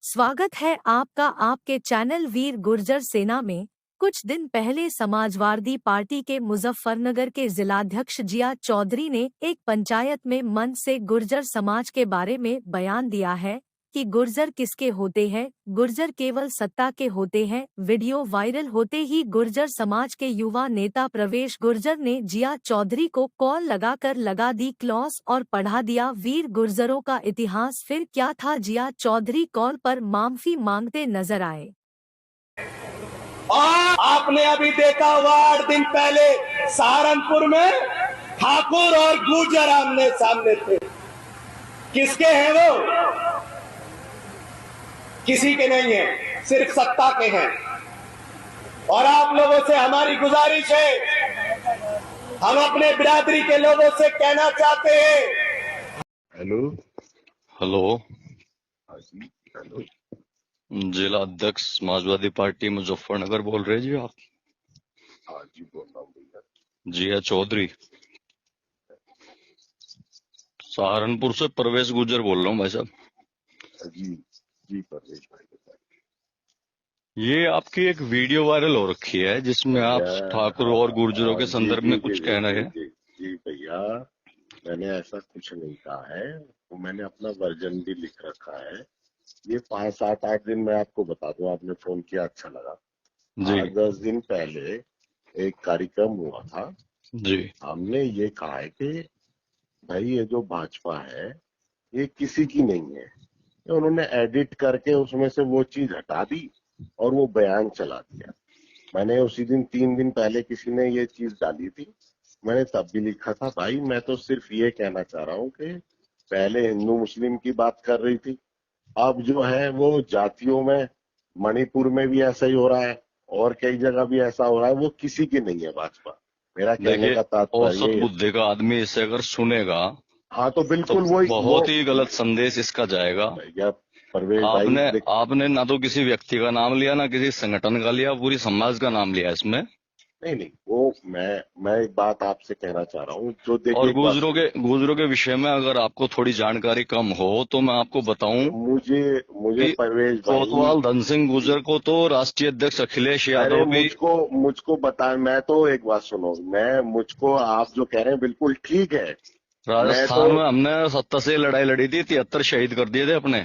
स्वागत है आपका आपके चैनल वीर गुर्जर सेना में। कुछ दिन पहले समाजवादी पार्टी के मुजफ्फरनगर के जिलाध्यक्ष जिया चौधरी ने एक पंचायत में मंच से गुर्जर समाज के बारे में बयान दिया है कि गुर्जर किसके होते हैं, गुर्जर केवल सत्ता के होते हैं। वीडियो वायरल होते ही गुर्जर समाज के युवा नेता प्रवेश गुर्जर ने जिया चौधरी को कॉल लगाकर लगा दी क्लॉस और पढ़ा दिया वीर गुर्जरों का इतिहास। फिर क्या था, जिया चौधरी कॉल पर माफी मांगते नजर आए। और आपने अभी देखा हुआ 8 दिन पहले सहारनपुर में ठाकुर और गुर्जर आमने सामने थे। किसके हैं वो? किसी के नहीं है, सिर्फ सत्ता के हैं। और आप लोगों से हमारी गुजारिश है, हम अपने बिरादरी के लोगों से कहना चाहते हैं। हेलो हेलो, हेलो, जिला अध्यक्ष समाजवादी पार्टी मुजफ्फरनगर बोल रहे जी आप? हाँ जी बोल रहा हूँ भैया। जिया चौधरी, सहारनपुर से प्रवेश गुर्जर बोल रहा हूँ भाई साहब। जी जी परवेश भाई बताइए। ये आपकी एक वीडियो वायरल हो रखी है जिसमें आप ठाकुर और गुर्जरों के संदर्भ में कुछ कह रहे हैं। जी भैया, मैंने ऐसा कुछ नहीं कहा है, तो मैंने अपना वर्जन भी लिख रखा है। ये 5, 7, 8 दिन मैं आपको बता दूं, आपने फोन किया अच्छा लगा। जी 8-10 दिन पहले एक कार्यक्रम हुआ था जी। हमने ये कहा है कि भाई ये जो भाजपा है ये किसी की नहीं है। उन्होंने एडिट करके उसमें से वो चीज हटा दी और वो बयान चला दिया। मैंने उसी दिन 3 दिन पहले किसी ने ये चीज डाली थी, मैंने तब भी लिखा था भाई मैं तो सिर्फ ये कहना चाह रहा हूँ कि पहले हिंदू मुस्लिम की बात कर रही थी, अब जो है वो जातियों में, मणिपुर में भी ऐसा ही हो रहा है और कई जगह भी ऐसा हो रहा है। वो किसी की नहीं है भाजपा। मेरा कहने का तात्पर्य औसत बुद्धि का आदमी इसे अगर सुनेगा हाँ तो बिल्कुल तो वही बहुत ही गलत संदेश इसका जाएगा। भैया परवेश आपने भाई आपने ना तो किसी व्यक्ति का नाम लिया, ना किसी संगठन का लिया, पूरी समाज का नाम लिया इसमें। नहीं वो मैं एक बात आपसे कहना चाह रहा हूँ जो देखिए। और गुर्जरों के विषय में अगर आपको थोड़ी जानकारी कम हो तो मैं आपको बताऊं, मुझे परवेश भाई, कोतवाल धन सिंह गुर्जर को तो राष्ट्रीय अध्यक्ष अखिलेश यादव भी। मुझको बता, मैं तो एक बात सुनो, मुझको आप जो कह रहे हैं बिल्कुल ठीक है। राजस्थान में हमने 70 से लड़ाई लड़ी थी, 73 शहीद कर दिए थे अपने।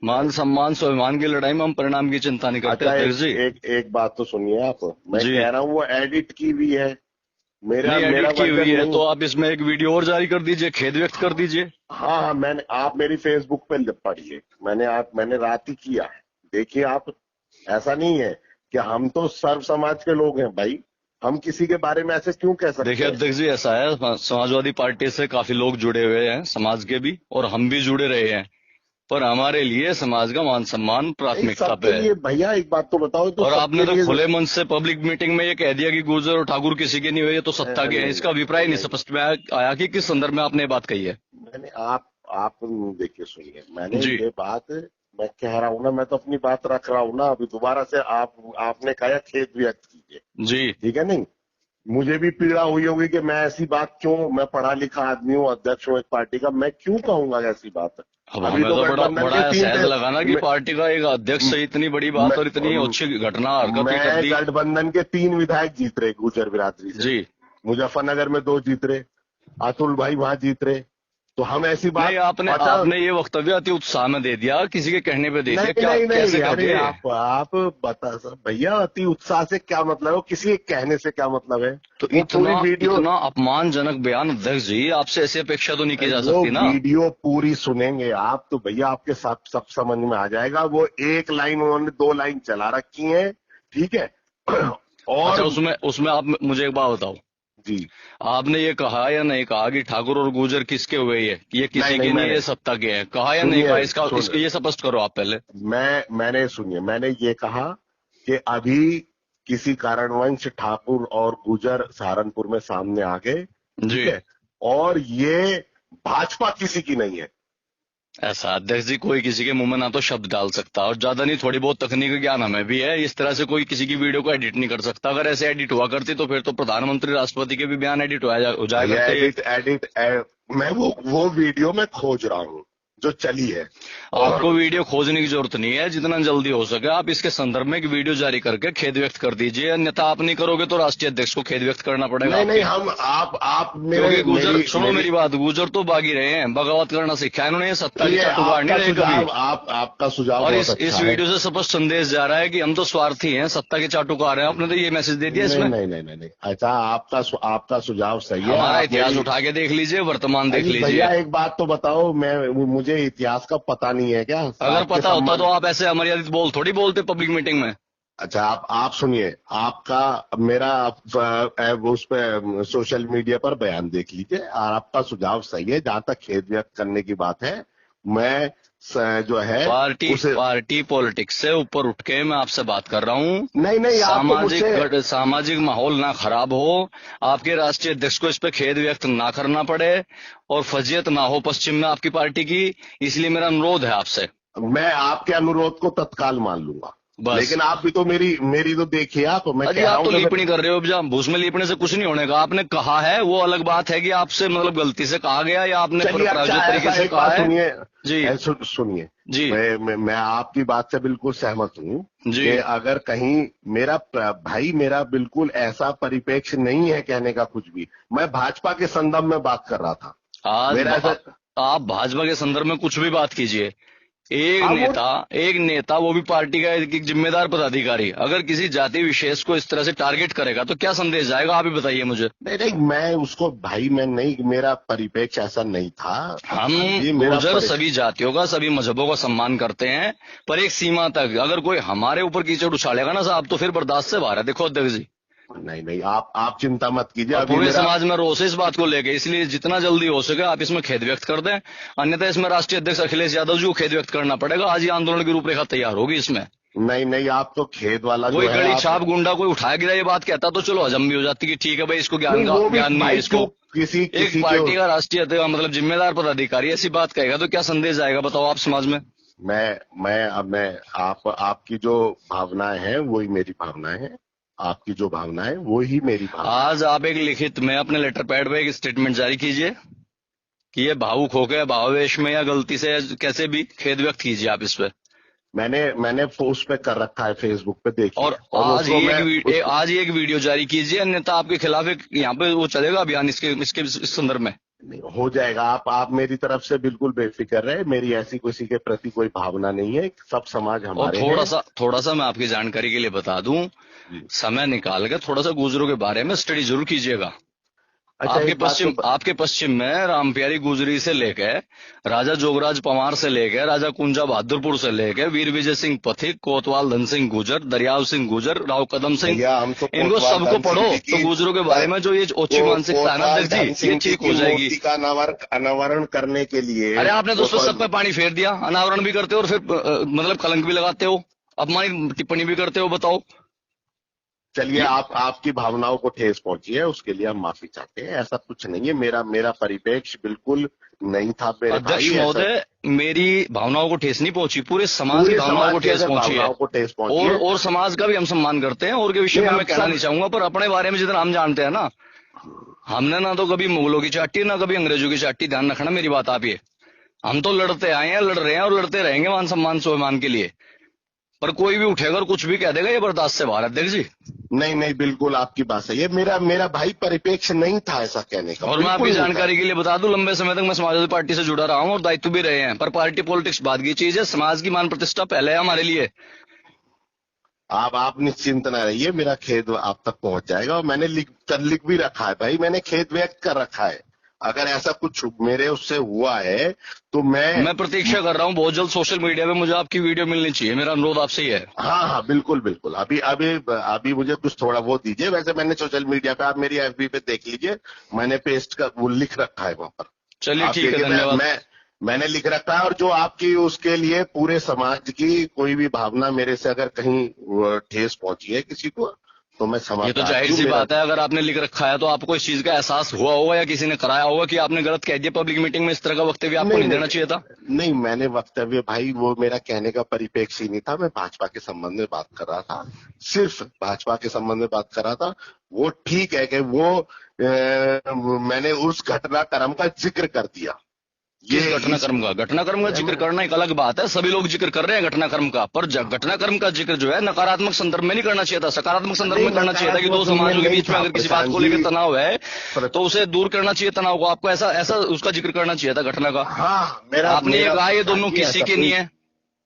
मान सम्मान स्वाभिमान की लड़ाई में हम परिणाम की चिंता नहीं करते। अच्छा, जी एक बात तो सुनिए आप, मैं कह रहा हूँ वो एडिट की भी है। मेरा एडिट की हुई है तो आप इसमें एक वीडियो और जारी कर दीजिए, खेद व्यक्त कर दीजिए। हाँ, आप मेरी फेसबुक पे पढ़िए, मैंने रात ही किया है, देखिए आप। ऐसा नहीं है कि हम तो सर्व समाज के लोग हैं भाई, हम किसी के बारे में ऐसे क्यों कह सकते हैं? देखिए अध्यक्ष जी, ऐसा है, समाजवादी पार्टी से काफी लोग जुड़े हुए हैं, समाज के भी, और हम भी जुड़े रहे हैं, पर हमारे लिए समाज का मान सम्मान प्राथमिकता पे है। भैया एक बात तो बताओ तो, और आपने तो खुले मन से पब्लिक मीटिंग में ये कह दिया कि गुर्जर और ठाकुर किसी के नहीं हुए, ये तो सत्ता के हैं। इसका अभिप्राय नहीं स्पष्ट में आया कि किस संदर्भ में आपने ये बात कही है। मैंने आप देखिए सुनिए, मैंने ये बात मैं कह रहा हूँ ना, मैं तो अपनी बात रख रहा हूँ ना। अभी दोबारा से आपने कहा खेद व्यक्त कीजिए जी, ठीक है। नहीं, मुझे भी पीड़ा हुई होगी कि मैं ऐसी बात क्यों, मैं पढ़ा लिखा आदमी हूँ, अध्यक्ष हूँ एक पार्टी का, मैं क्यों कहूंगा ऐसी बात। अभी तो बड़ा सहज लगा ना कि पार्टी का एक अध्यक्ष से इतनी बड़ी बात और इतनी अच्छी घटना हरकत कर दी। गठबंधन के 3 विधायक जीत रहे गुर्जर बिरादरी से जी, मुजफ्फरनगर में 2 जीत रहे, अतुल भाई वहां जीत रहे, तो हम ऐसी बात नहीं, आपने ये वक्तव्य अति उत्साह में दे दिया, किसी के कहने पे दे दिया। कैसे अरे आप बता सर भैया, अति उत्साह से क्या मतलब है, किसी के कहने से क्या मतलब है? तो इतना अपमानजनक बयान अध्यक्ष जी, आपसे ऐसी अपेक्षा तो नहीं की जा सकती ना। वीडियो पूरी सुनेंगे आप तो भैया आपके सब समझ में आ जाएगा। वो 1 लाइन उन्होंने 2 लाइन चला रखी है, ठीक है। और अच्छा, उसमें आप मुझे एक बात बताओ जी, आपने ये कहा या नहीं कहा कि ठाकुर और गुर्जर किसके हुए ये किसी की नहीं, ये सत्ता के हैं? कहा या नहीं कहा? इसका ये स्पष्ट करो आप पहले। मैंने ये कहा कि अभी किसी कारणवश ठाकुर और गुर्जर सहारनपुर में सामने आ गए, ठीक है, और ये भाजपा किसी की नहीं है। ऐसा अध्यक्ष जी, कोई किसी के मुंह में ना तो शब्द डाल सकता, और ज्यादा नहीं थोड़ी बहुत तकनीकी ज्ञान हमें भी है। इस तरह से कोई किसी की वीडियो को एडिट नहीं कर सकता। अगर ऐसे एडिट हुआ करती तो फिर तो प्रधानमंत्री राष्ट्रपति के भी बयान एडिट हो जाया करते। मैं वो वीडियो में खोज रहा हूँ, जो चली है। आपको वीडियो खोजने की जरूरत नहीं है, जितना जल्दी हो सके आप इसके संदर्भ में एक वीडियो जारी करके खेद व्यक्त कर दीजिए, अन्यथा आप नहीं करोगे तो राष्ट्रीय अध्यक्ष को खेद व्यक्त करना पड़ेगा। नहीं हम आप क्योंकि गुजर, सुनो मेरी बात, गुजर तो बागी रहे हैं, बगावत करना सीखा है इन्होंने, सत्ता की चाटुकार नहीं रहे कभी। आपका सुझाव और बहुत अच्छा इस वीडियो से स्पष्ट संदेश जा रहा है कि हम तो स्वार्थी हैं, सत्ता के चाटुकार हैं। आपने तो ये मैसेज दे दिया इसमें। नहीं। अच्छा, आपका सुझाव सही है। हमारा इतिहास उठा के देख लीजिए, वर्तमान देख लीजिए। भैया एक बात तो बताओ, मुझे इतिहास का पता नहीं है क्या? अगर पता होता तो आप ऐसे अमर्यादित थोड़ी बोलते पब्लिक मीटिंग में। अच्छा, आप सुनिए, मेरा उस पे सोशल मीडिया पर बयान देख लीजिए, और आपका सुझाव सही है। जहां तक खेद व्यक्त करने की बात है, मैं जो है पार्टी पॉलिटिक्स से ऊपर उठ के मैं आपसे बात कर रहा हूँ। नहीं, सामाजिक माहौल ना खराब हो, आपके राष्ट्रीय अध्यक्ष को इस पे खेद व्यक्त ना करना पड़े, और फजीयत ना हो पश्चिम में आपकी पार्टी की। इसलिए मेरा अनुरोध है आपसे। मैं आपके अनुरोध को तत्काल मान लूंगा, लेकिन आप भी तो मेरी तो देखिए। आप तो लीपनी कर रहे हो, जब भूस में लीपने से कुछ नहीं होने का। आपने कहा है वो अलग बात है कि आपसे मतलब गलती से कहा गया या आपने प्रायोजित तरीके से कहा है। सुनिए जी सुनिए जी, मैं आपकी बात से बिल्कुल सहमत हूँ जी। कि अगर कहीं मेरा बिल्कुल ऐसा परिप्रेक्ष्य नहीं है कहने का कुछ भी। मैं भाजपा के संदर्भ में बात कर रहा था। आप भाजपा के संदर्भ में कुछ भी बात कीजिए, एक नेता वो भी पार्टी का एक जिम्मेदार पदाधिकारी अगर किसी जाति विशेष को इस तरह से टारगेट करेगा तो क्या संदेश जाएगा, आप ही बताइए मुझे। नहीं, मैं उसको मेरा परिप्रेक्ष्य ऐसा नहीं था। हम गुर्जर सभी जातियों का, सभी मजहबों का सम्मान करते हैं, पर एक सीमा तक। अगर कोई हमारे ऊपर कीचड़ उछालेगा ना साहब, तो फिर बर्दाश्त से बाहर है। देखो अध्यक्ष जी, नहीं, आप चिंता मत कीजिए। पूरे समाज में रोष है इस बात को लेके, इसलिए जितना जल्दी हो सके आप इसमें खेद व्यक्त कर दें, अन्यथा इसमें राष्ट्रीय अध्यक्ष अखिलेश यादव जी को खेद व्यक्त करना पड़ेगा। आज ही आंदोलन की रूपरेखा तैयार होगी इसमें। नहीं, आप तो खेद वाला कोई गड़ी छाप गुंडा कोई उठाया गिरा ये बात कहता तो चलो हजम भी हो जाती कि ठीक है भाई, इसको ज्ञान नहीं है इसको। किसी एक पार्टी का राष्ट्रीय अध्यक्ष मतलब जिम्मेदार पदाधिकारी ऐसी बात कहेगा तो क्या संदेश जाएगा, बताओ आप समाज में। आपकी जो भावनाएं हैं वही मेरी भावनाएं हैं, आपकी जो भावना है वो ही मेरी भावना। आज आप एक लिखित में अपने लेटर पैड पे एक स्टेटमेंट जारी कीजिए कि ये भावुक होकर भावावेश में या गलती से कैसे भी खेद व्यक्त कीजिए आप इस पे। मैंने पोस्ट पे कर रखा है फेसबुक पे, देखिए। और आज ही एक वीडियो जारी कीजिए, अन्यथा आपके खिलाफ एक यहाँ पे वो चलेगा अभियान इसके संदर्भ में। हो जाएगा। आप मेरी तरफ से बिल्कुल बेफिक्र रहे, मेरी ऐसी किसी के प्रति कोई भावना नहीं है। सब समाज हमारे। और थोड़ा सा मैं आपकी जानकारी के लिए बता दूं, समय निकाल कर थोड़ा सा गुजरों के बारे में स्टडी जरूर कीजिएगा। आपके पश्चिम में रामप्यारी गुजरी से लेकर राजा जोगराज पवार से लेकर राजा कुंजा बहादुरपुर से लेकर वीर विजय सिंह पथिक, कोतवाल धन सिंह गुजर, दरियाव सिंह गुजर, राव कदम सिंह, इनको सबको पढ़ो तो गुजरों के बारे में जो ये ओछी मानसिकता है ना जी, ये ठीक हो जाएगी। अनावरण करने के लिए अरे आपने तो सब पे पानी फेर दिया, अनावरण भी करते हो और फिर मतलब कलंक भी लगाते हो, अपमानित टिप्पणी भी करते हो। बताओ। चलिए, आपकी भावनाओं को ठेस पहुंची है, उसके लिए हम माफी चाहते हैं। ऐसा कुछ नहीं है, मेरा परिप्रेक्ष्य बिल्कुल नहीं था। अध्यक्ष महोदय, मेरी भावनाओं को ठेस नहीं पहुंची, पूरे समाज की भावनाओं को ठेस पहुंची है। और समाज का भी हम सम्मान करते हैं, और के विषय में मैं कहना नहीं चाहूंगा, पर अपने बारे में जितना हम जानते हैं ना, हमने ना तो कभी मुगलों की चाटी ना कभी अंग्रेजों की चाटी। ध्यान रखना मेरी बात आप ये। हम तो लड़ते आए हैं, लड़ रहे हैं और लड़ते रहेंगे मान सम्मान स्वाभिमान के लिए, पर कोई भी उठेगा और कुछ भी कह देगा ये बर्दाश्त से बाहर। अध्यक्ष जी नहीं, बिल्कुल आपकी बात सही है। मेरा भाई परिप्रेक्ष्य नहीं था ऐसा कहने का। और मैं आपकी जानकारी के लिए बता दूं, लंबे समय तक मैं समाजवादी पार्टी से जुड़ा रहा हूं और दायित्व भी रहे हैं, पर पार्टी पॉलिटिक्स बाद की चीज है, समाज की मान प्रतिष्ठा पहले है हमारे लिए। आप निश्चिंत न रहिए, मेरा खेद आप तक पहुंच जाएगा। और मैंने लिख भी रखा है भाई, मैंने खेद व्यक्त कर रखा है। अगर ऐसा कुछ मेरे उससे हुआ है तो मैं प्रतीक्षा कर रहा हूँ बहुत जल्द सोशल मीडिया पे मुझे आपकी वीडियो मिलनी चाहिए, मेरा अनुरोध आपसे ही है। हाँ, बिल्कुल। अभी मुझे कुछ थोड़ा वो दीजिए। वैसे मैंने सोशल मीडिया पे, आप मेरी FB पे देख लीजिए, मैंने पेस्ट का वो लिख रखा है वहां पर। चलिए ठीक है, धन्यवाद। मैंने लिख रखा है। और जो आपकी उसके लिए पूरे समाज की कोई भी भावना मेरे से अगर कहीं ठेस पहुंची है किसी को, तो मैं समझ। ये तो जाहिर सी बात है, अगर आपने लिख रखा है तो आपको इस चीज का एहसास हुआ होगा या किसी ने कराया होगा कि आपने गलत कह दिया पब्लिक मीटिंग में। इस तरह का वक्तव्य आपको नहीं देना चाहिए था। नहीं, मैंने वक्तव्य भाई वो मेरा कहने का परिप्रेक्ष्य ही नहीं था। मैं भाजपा के संबंध में बात कर रहा था, सिर्फ भाजपा के संबंध में बात कर रहा था। वो ठीक है कि वो मैंने उस घटनाक्रम का जिक्र कर दिया किस घटनाक्रम का? घटनाक्रम का जिक्र करना एक अलग बात है, सभी लोग जिक्र कर रहे हैं घटनाक्रम का, पर घटनाक्रम का जिक्र जो है नकारात्मक संदर्भ में नहीं करना चाहिए था, सकारात्मक संदर्भ में करना चाहिए था कि दो समाजों के बीच में अगर किसी बात को लेकर तनाव है तो उसे दूर करना चाहिए तनाव को, आपको ऐसा उसका जिक्र करना चाहिए था घटना का। हाँ, आपने ये कहा ये दोनों किसी के नहीं है,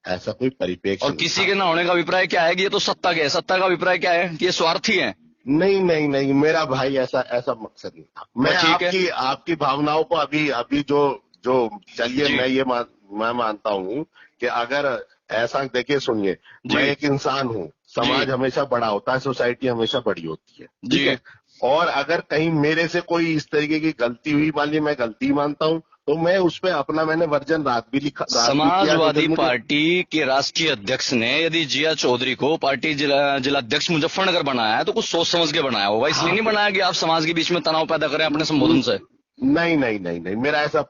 ऐसा कोई परिप्रेक्ष्य और किसी के ना होने का अभिप्राय क्या है कि ये तो सत्ता के है, सत्ता का अभिप्राय क्या है कि ये स्वार्थी है। नहीं नहीं नहीं, मेरा भाई ऐसा मकसद नहीं था। मैं आपकी भावनाओं को अभी जो चलिए मैं मानता हूँ कि अगर ऐसा देखिए, सुनिए, मैं एक इंसान हूँ, समाज हमेशा बड़ा होता है, सोसाइटी हमेशा बड़ी होती है, ठीक है। और अगर कहीं मेरे से कोई इस तरीके की गलती हुई, मान ली मैं गलती मानता हूँ, तो मैं उस पे अपना मैंने वर्जन रात भी लिखा। समाजवादी पार्टी के राष्ट्रीय अध्यक्ष ने यदि जिया चौधरी को पार्टी जिलाध्यक्ष मुजफ्फरनगर बनाया है तो कुछ सोच समझ के बनाया होगा, इसलिए नहीं बनाया कि आप समाज के बीच में तनाव पैदा करें अपने संबोधन से। नहीं नहीं नहीं नहीं, मेरा ऐसा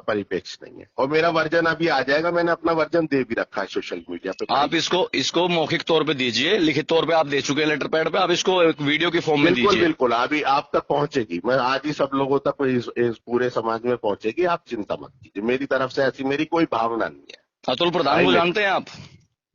परिप्रेक्ष्य नहीं है, और मेरा वर्जन अभी आ जाएगा, मैंने अपना वर्जन दे भी रखा है सोशल मीडिया पे। आप इसको मौखिक तौर पे दीजिए, लिखित तौर पे आप दे चुके हैं लेटर पैड पे, आप इसको एक वीडियो की फॉर्म में दीजिए। बिल्कुल अभी आप तक पहुंचेगी, मैं आज ही सब लोगों तक इस पूरे समाज में पहुंचेगी, आप चिंता मत कीजिए, मेरी तरफ से ऐसी मेरी कोई भावना नहीं है। अतुल प्रधान को जानते हैं आप?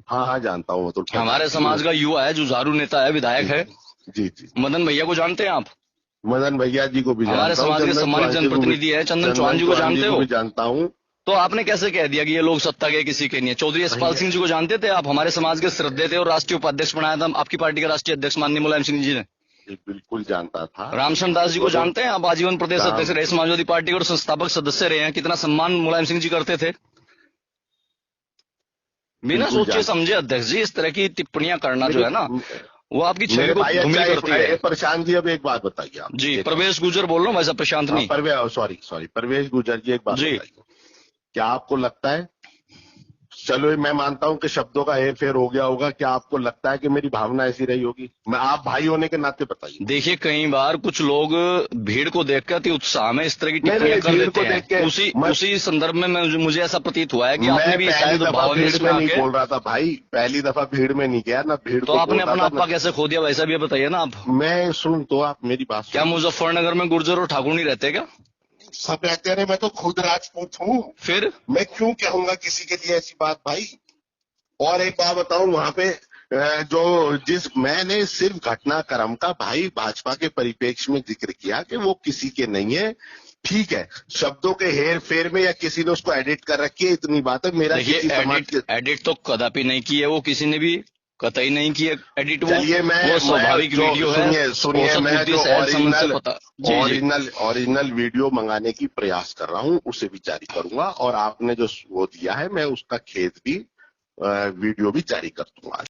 हाँ जानता हूँ अतुल प्रधान, हमारे समाज का युवा है, जुझारू नेता है, विधायक है। जी। मदन भैया को जानते हैं आप? मदन भैया जी को भी हमारे समाज के सम्मानित जनप्रतिनिधि है, चंदन चौहान जी को जानते हो? जानता हूँ। तो आपने कैसे कह दिया कि ये लोग सत्ता के किसी के नहीं है? चौधरी यशपाल सिंह जी को जानते थे आप? हमारे समाज के श्रद्धेय थे और राष्ट्रीय उपाध्यक्ष बनाया था आपकी पार्टी का राष्ट्रीय अध्यक्ष माननीय मुलायम सिंह जी ने। बिल्कुल जानता था। रामचंद्र दास जी को जानते हैं आप? आजीवन प्रदेश अध्यक्ष रहे, समाजवादी पार्टी और संस्थापक सदस्य रहे हैं। कितना सम्मान मुलायम सिंह जी करते थे। बिना सोचे समझे अध्यक्ष जी इस तरह की टिप्पणियां करना जो है ना, वो आपकी छवि को धूमिल करती है। प्रशांत जी अब एक बात बताइए आप। जी, प्रवेश गुजर बोल रहा हूँ, वैसा प्रशांत नहीं। सॉरी प्रवेश गुजर जी, एक बात बताइए, क्या आपको लगता है, चलो मैं मानता हूं कि शब्दों का हेर फेर हो गया होगा, क्या आपको लगता है कि मेरी भावना ऐसी रही होगी? मैं आप भाई होने के नाते बताइए। देखिए, कई बार कुछ लोग भीड़ को देखकर अति उत्साह में इस तरह की टिप्पणियां कर देते हैं। उसी संदर्भ में मुझे ऐसा प्रतीत हुआ है कि आपने भी शायद भाव में नहीं बोल रहा था भाई, पहली दफा भीड़ में नहीं गया ना, भीड़ तो आपने अपना आपा कैसे खो दिया, वैसा भी बताइए ना आप। मैं सुन तो आप मेरी बात, क्या मुजफ्फरनगर में गुर्जर और ठाकुर नहीं रहते क्या? सब रहते रहे, मैं तो खुद राजपूत हूँ, फिर मैं क्यों कहूंगा किसी के लिए ऐसी बात भाई। और एक बात बताऊं, वहां पे मैंने सिर्फ घटनाक्रम का भाई भाजपा के परिप्रेक्ष्य में जिक्र किया कि वो किसी के नहीं है, ठीक है, शब्दों के हेर फेर में या किसी ने उसको एडिट कर रखी है, इतनी बात है। मेरा एडिट तो कदापि नहीं की है वो, किसी ने भी कतई नहीं की एडिट। चलिए वो स्वाभाविक वीडियो है। सुनिए मैं जो ओरिजिनल वीडियो मंगाने की प्रयास कर रहा हूँ उसे भी जारी करूंगा, और आपने जो वो दिया है मैं उसका खेद भी वीडियो भी जारी कर दूंगा।